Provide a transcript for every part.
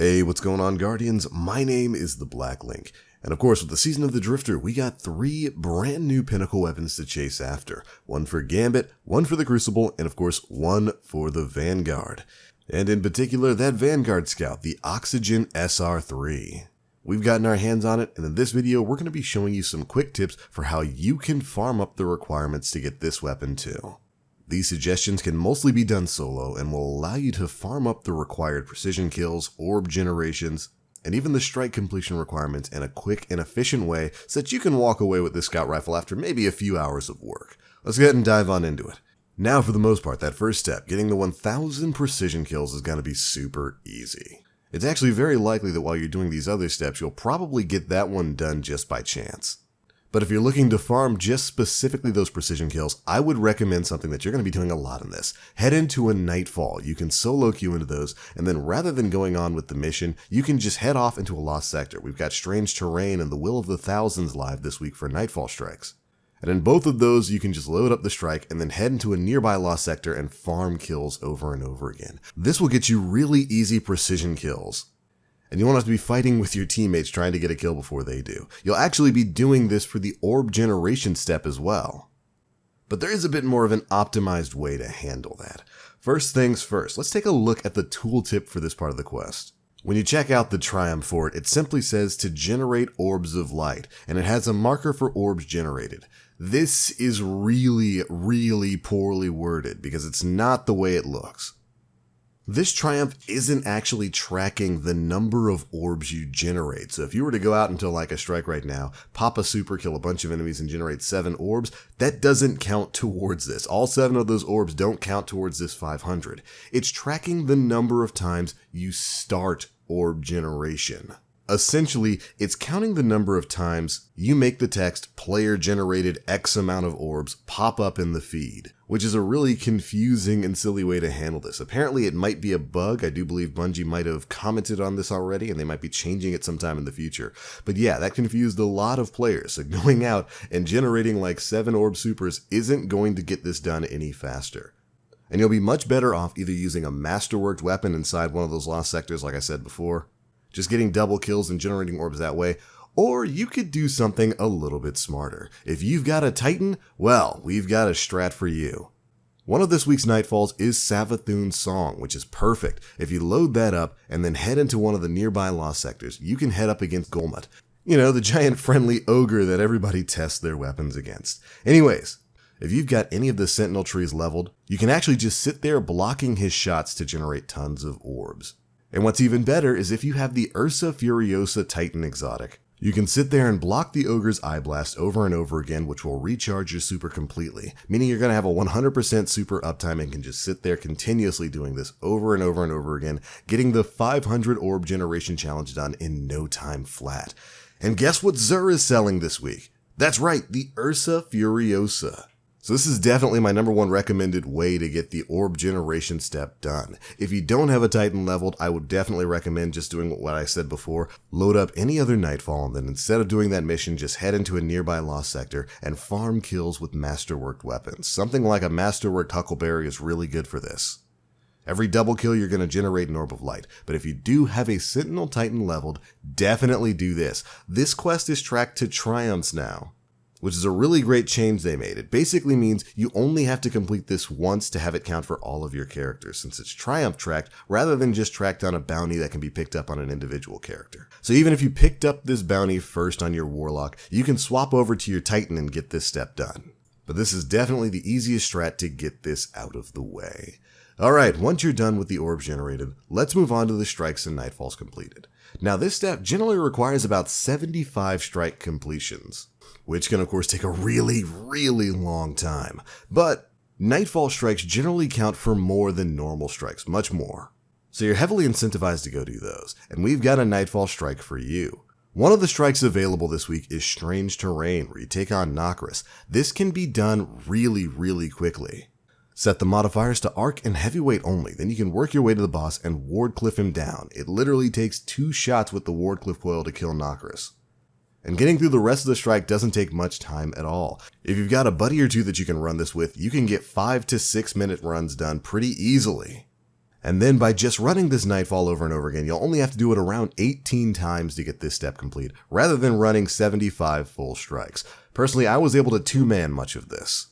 Hey, what's going on, Guardians? My name is the Black Link, and of course with the Season of the Drifter, we got 3 brand new pinnacle weapons to chase after. One for Gambit, one for the Crucible, and of course one for the Vanguard. And in particular, that Vanguard Scout, the Oxygen SR3. We've gotten our hands on it, and in this video we're going to be showing you some quick tips for how you can farm up the requirements to get this weapon too. These suggestions can mostly be done solo and will allow you to farm up the required precision kills, orb generations, and even the strike completion requirements in a quick and efficient way so that you can walk away with this scout rifle after maybe a few hours of work. Let's go ahead and dive on into it. Now for the most part, that first step, getting the 1000 precision kills is going to be super easy. It's actually very likely that while you're doing these other steps, you'll probably get that one done just by chance. But if you're looking to farm just specifically those precision kills, I would recommend something that you're going to be doing a lot in this. Head into a Nightfall. You can solo queue into those, and then rather than going on with the mission, you can just head off into a lost sector. We've got Strange Terrain and the Will of the Thousands live this week for Nightfall strikes. And in both of those, you can just load up the strike and then head into a nearby lost sector and farm kills over and over again. This will get you really easy precision kills. And you won't have to be fighting with your teammates trying to get a kill before they do. You'll actually be doing this for the orb generation step as well. But there is a bit more of an optimized way to handle that. First things first, let's take a look at the tooltip for this part of the quest. When you check out the Triumph for it, it simply says to generate orbs of light, and it has a marker for orbs generated. This is really poorly worded because it's not the way it looks. This Triumph isn't actually tracking the number of orbs you generate. So if you were to go out into like a strike right now, pop a super, kill a bunch of enemies and generate 7 orbs, that doesn't count towards this. All 7 of those orbs don't count towards this 500. It's tracking the number of times you start orb generation. Essentially, it's counting the number of times you make the text player generated X amount of orbs pop up in the feed, which is a really confusing and silly way to handle this. Apparently it might be a bug. I do believe Bungie might have commented on this already and they might be changing it sometime in the future. But yeah, that confused a lot of players. So going out and generating like 7 orb supers isn't going to get this done any faster. And you'll be much better off either using a masterworked weapon inside one of those lost sectors like I said before, just getting double kills and generating orbs that way, or you could do something a little bit smarter. If you've got a Titan, well, we've got a strat for you. One of this week's Nightfalls is Savathun's Song, which is perfect. If you load that up and then head into one of the nearby lost sectors, you can head up against Golmut. You know, the giant friendly ogre that everybody tests their weapons against. Anyways, if you've got any of the sentinel trees leveled, you can actually just sit there blocking his shots to generate tons of orbs. And what's even better is if you have the Ursa Furiosa Titan exotic. You can sit there and block the Ogre's Eye Blast over and over again, which will recharge your super completely, meaning you're going to have a 100% super uptime and can just sit there continuously doing this over and over and over again, getting the 500 orb generation challenge done in no time flat. And guess what Xur is selling this week? That's right, the Ursa Furiosa. So this is definitely my #1 recommended way to get the orb generation step done. If you don't have a Titan leveled, I would definitely recommend just doing what I said before. Load up any other Nightfall and then instead of doing that mission, just head into a nearby lost sector and farm kills with masterworked weapons. Something like a masterworked Huckleberry is really good for this. Every double kill you're going to generate an orb of light, but if you do have a Sentinel Titan leveled, definitely do this. This quest is tracked to Triumphs now, which is a really great change they made. It basically means you only have to complete this once to have it count for all of your characters, since it's Triumph tracked rather than just tracked on a bounty that can be picked up on an individual character. So even if you picked up this bounty first on your Warlock, you can swap over to your Titan and get this step done. But this is definitely the easiest strat to get this out of the way. Alright, once you're done with the orbs generated, let's move on to the strikes and Nightfalls completed. Now this step generally requires about 75 strike completions, which can of course take a really long time. But Nightfall strikes generally count for more than normal strikes, much more. So you're heavily incentivized to go do those, and we've got a Nightfall strike for you. One of the strikes available this week is Strange Terrain, where you take on Nokris. This can be done really quickly. Set the modifiers to Arc and Heavyweight only, then you can work your way to the boss and Wardcliff him down. It literally takes 2 shots with the Wardcliff coil to kill Nokris. And getting through the rest of the strike doesn't take much time at all. If you've got a buddy or two that you can run this with, you can get 5 to 6 minute runs done pretty easily. And then by just running this Nightfall over and over again, you'll only have to do it around 18 times to get this step complete, rather than running 75 full strikes. Personally, I was able to two-man much of this.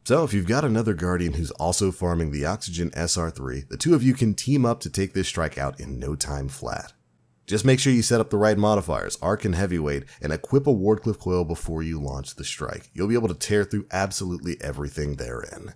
So if you've got another Guardian who's also farming the Oxygen SR3, the two of you can team up to take this strike out in no time flat. Just make sure you set up the right modifiers, Arc and Heavyweight, and equip a Wardcliff Coil before you launch the strike. You'll be able to tear through absolutely everything therein.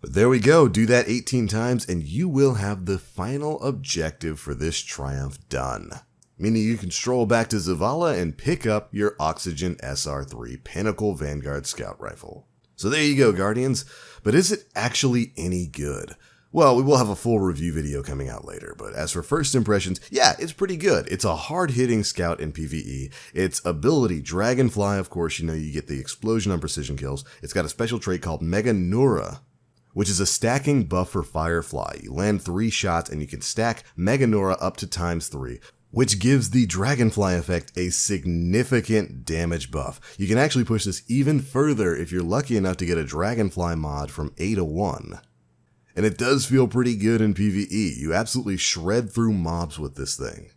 But there we go, do that 18 times and you will have the final objective for this triumph done. Meaning you can stroll back to Zavala and pick up your Oxygen SR3 Pinnacle Vanguard Scout Rifle. So there you go, Guardians, but is it actually any good? Well, we will have a full review video coming out later, but as for first impressions, yeah, it's pretty good. It's a hard-hitting scout in PvE. Its ability, Dragonfly, of course, you get the explosion on precision kills. It's got a special trait called Mega Nura, which is a stacking buff for Firefly. You land 3 shots and you can stack Mega Nura up to ×3, which gives the Dragonfly effect a significant damage buff. You can actually push this even further if you're lucky enough to get a Dragonfly mod from A to 1. And it does feel pretty good in PvE. You absolutely shred through mobs with this thing.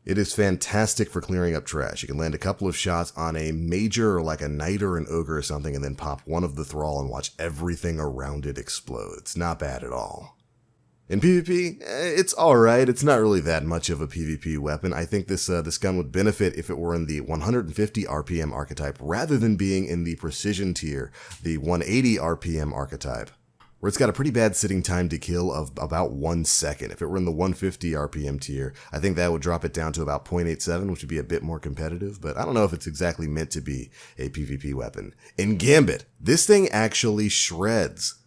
It is fantastic for clearing up trash. You can land a couple of shots on a major or like a knight or an ogre or something and then pop one of the thrall and watch everything around it explode. It's not bad at all. In PvP, it's alright. It's not really that much of a PvP weapon. I think this gun would benefit if it were in the 150 RPM archetype rather than being in the precision tier, the 180 RPM archetype, where it's got a pretty bad sitting time to kill of about 1 second. If it were in the 150 RPM tier, I think that would drop it down to about 0.87, which would be a bit more competitive, but I don't know if it's exactly meant to be a PvP weapon. In Gambit, this thing actually shreds.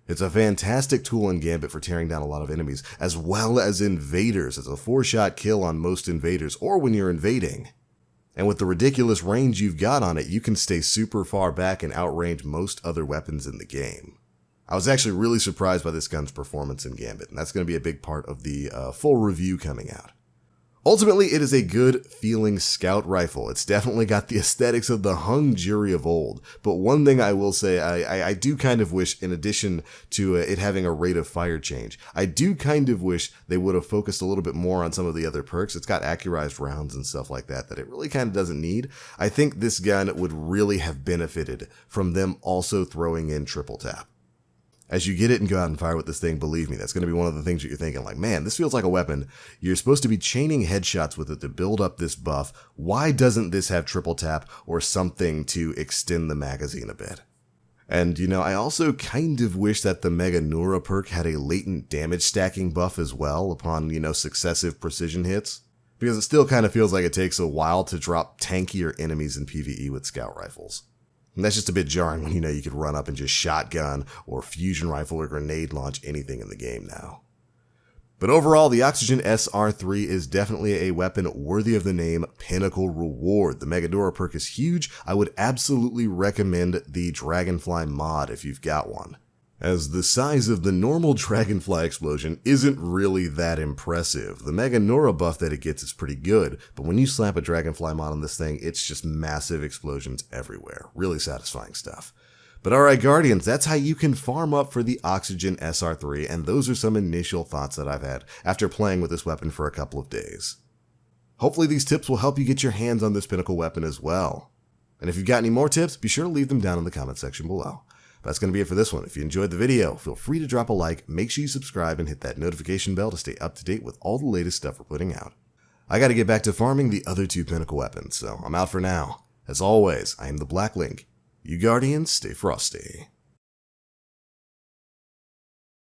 It's a fantastic tool in Gambit for tearing down a lot of enemies, as well as invaders. It's a 4-shot kill on most invaders, or when you're invading. And with the ridiculous range you've got on it, you can stay super far back and outrange most other weapons in the game. I was actually really surprised by this gun's performance in Gambit, and that's going to be a big part of the full review coming out. Ultimately, it is a good feeling scout rifle. It's definitely got the aesthetics of the hung jury of old, but one thing I will say, I do kind of wish, in addition to it having a rate of fire change, I do kind of wish they would have focused a little bit more on some of the other perks. It's got accurized rounds and stuff like that it really kind of doesn't need. I think this gun would really have benefited from them also throwing in triple tap. As you get it and go out and fire with this thing, believe me, that's going to be one of the things that you're thinking, like, man, this feels like a weapon. You're supposed to be chaining headshots with it to build up this buff. Why doesn't this have triple tap or something to extend the magazine a bit? And, I also kind of wish that the Mega Nura perk had a latent damage stacking buff as well upon, successive precision hits. Because it still kind of feels like it takes a while to drop tankier enemies in PvE with scout rifles. And that's just a bit jarring when you could run up and just shotgun or fusion rifle or grenade launch anything in the game now. But overall, the Oxygen SR3 is definitely a weapon worthy of the name Pinnacle Reward. The Mega Nura perk is huge. I would absolutely recommend the Dragonfly mod if you've got one, as the size of the normal Dragonfly explosion isn't really that impressive. The Mega Nura buff that it gets is pretty good, but when you slap a Dragonfly mod on this thing, it's just massive explosions everywhere. Really satisfying stuff. But alright, Guardians, that's how you can farm up for the Oxygen SR3, and those are some initial thoughts that I've had after playing with this weapon for a couple of days. Hopefully these tips will help you get your hands on this Pinnacle weapon as well. And if you've got any more tips, be sure to leave them down in the comment section below. That's going to be it for this one. If you enjoyed the video, feel free to drop a like, make sure you subscribe, and hit that notification bell to stay up to date with all the latest stuff we're putting out. I gotta get back to farming the other 2 Pinnacle weapons, so I'm out for now. As always, I am the Black Link. You Guardians, stay frosty.